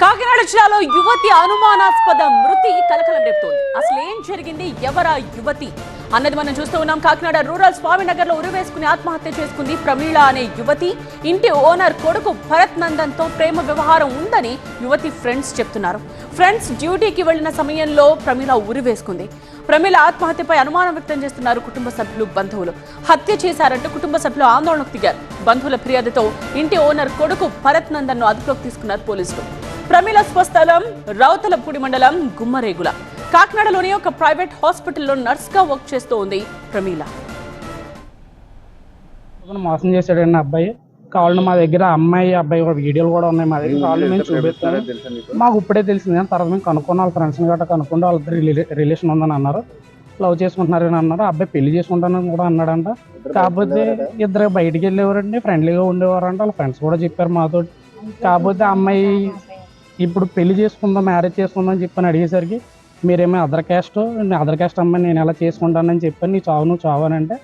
కాకినాడ జిల్లాలో యువతి అనుమానాస్పద మృతి కలకలం రేపుతోంది. అసలు ఏం జరిగింది, ఎవరా యువతి అన్నది మనం చూస్తూ ఉన్నాం. కాకినాడ రూరల్ స్వామినగర్ లో ఉరివేసుకుని ఆత్మహత్య చేసుకుంది ప్రమీళ అనే యువతి. ఇంటి ఓనర్ కొడుకు భరత్ నందన్ తో ప్రేమ వ్యవహారం ఉందని యువతి ఫ్రెండ్స్ చెప్తున్నారు. ఫ్రెండ్స్ డ్యూటీకి వెళ్లిన సమయంలో ప్రమీళ ఉరివేసుకుంది. ప్రమీళ ఆత్మహత్యపై అనుమానం వ్యక్తం చేస్తున్నారు కుటుంబ సభ్యులు, బంధువులు. హత్య చేశారంటూ కుటుంబ సభ్యులు ఆందోళనకు దిగారు. బంధువుల ఫిర్యాదుతో ఇంటి ఓనర్ కొడుకు భరత్ నందన్ ను అదుపులోకి తీసుకున్నారు పోలీసులు. ప్రమీళ స్వస్థలం రౌతలపూడి మండలం గుమ్మరేగుల. కాకినాడలోని ఒక ప్రైవేట్ హాస్పిటల్లో నర్స్ గా వర్క్ చేస్తూ ఉంది ప్రమీళ. మోసం చేశాడండి అబ్బాయి. కావాలని మా దగ్గర అమ్మాయి అబ్బాయి వీడియోలు కూడా ఉన్నాయి మా దగ్గర. కావాలని మేము చూపిస్తాను. మాకు ఇప్పుడే తెలిసింది కానీ తర్వాత మేము కనుక్కున్న వాళ్ళ ఫ్రెండ్స్ని గట్రా కనుక్కుంటే వాళ్ళ రిలేషన్ ఉందని అన్నారు. లవ్ చేసుకుంటున్నారని అన్నారు. అబ్బాయి పెళ్లి చేసుకుంటానని కూడా అన్నాడంట. కాకపోతే ఇద్దరు బయటికి వెళ్ళేవారండి, ఫ్రెండ్లీగా ఉండేవారంట. వాళ్ళ ఫ్రెండ్స్ కూడా చెప్పారు మాతో. కాకపోతే అమ్మాయి ఇప్పుడు పెళ్లి చేసుకుందాం, మ్యారేజ్ చేసుకుందాం అని చెప్పని అడిగేసరికి మీరేమో అదర్ క్యాస్ట్ అమ్మాయి నేను ఎలా చేసుకుంటానని చెప్పని నీ చావు నువ్వు చావు అని అంటే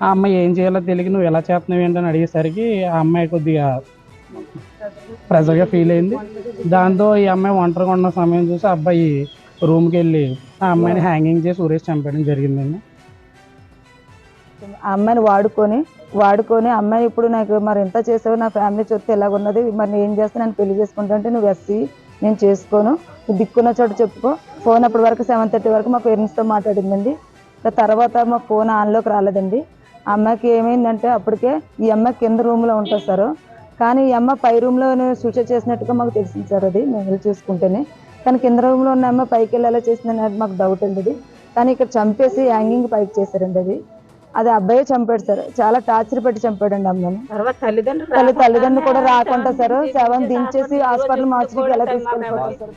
ఆ అమ్మాయి ఏం చేయాలో తెలియక నువ్వు ఎలా చేస్తున్నావు ఏంటని అడిగేసరికి ఆ అమ్మాయి కొద్దిగా ప్రెజర్గా ఫీల్ అయింది. దాంతో ఈ అమ్మాయి ఒంటరిగా ఉన్న సమయం చూసి ఆ అబ్బాయి రూమ్కి వెళ్ళి ఆ అమ్మాయిని హ్యాంగింగ్ చేసి ఊరేసి చంపేయడం జరిగిందండి. ఆ అమ్మాయిని వాడుకొని అమ్మాయి ఇప్పుడు నాకు మరి ఎంత చేసావు, నా ఫ్యామిలీ చూస్తే ఎలాగున్నది, మరి నేను ఏం చేస్తాను, నేను పెళ్లి చేసుకుంటా అంటే నువ్వు ఎస్సీ నేను చేసుకోను, దిక్కున్న చోట చెప్పుకో. ఫోన్ అప్పటి వరకు 7:30 వరకు మా పేరెంట్స్తో మాట్లాడిందండి. తర్వాత మా ఫోన్ ఆన్లోకి రాలేదండి. ఆ అమ్మాయికి ఏమైందంటే అప్పటికే ఈ అమ్మాయి కింద రూమ్లో ఉంటుంది సార్. కానీ ఈ అమ్మాయి పై రూమ్లో సూసైడ్ చేసినట్టుగా మాకు తెలిసింది సార్. అది మేము వెళ్ళి చూసుకుంటేనే. కానీ కింద రూమ్లో ఉన్న అమ్మాయి పైకి వెళ్ళేలా చేసిందని అది మాకు డౌట్ అండి. అది కానీ ఇక్కడ చంపేసి హ్యాంగింగ్ పైకి చేశారండి. అది అబ్బాయి చంపాడు సార్. చాలా టార్చర్ పెట్టి చంపాడండి అమ్మాయిని. తల్లిదండ్రులు కూడా రాకుండా సార్ శవం దించేసి హాస్పిటల్ మార్చికి ఎలా తీసుకెళ్ళిపోతారు సార్.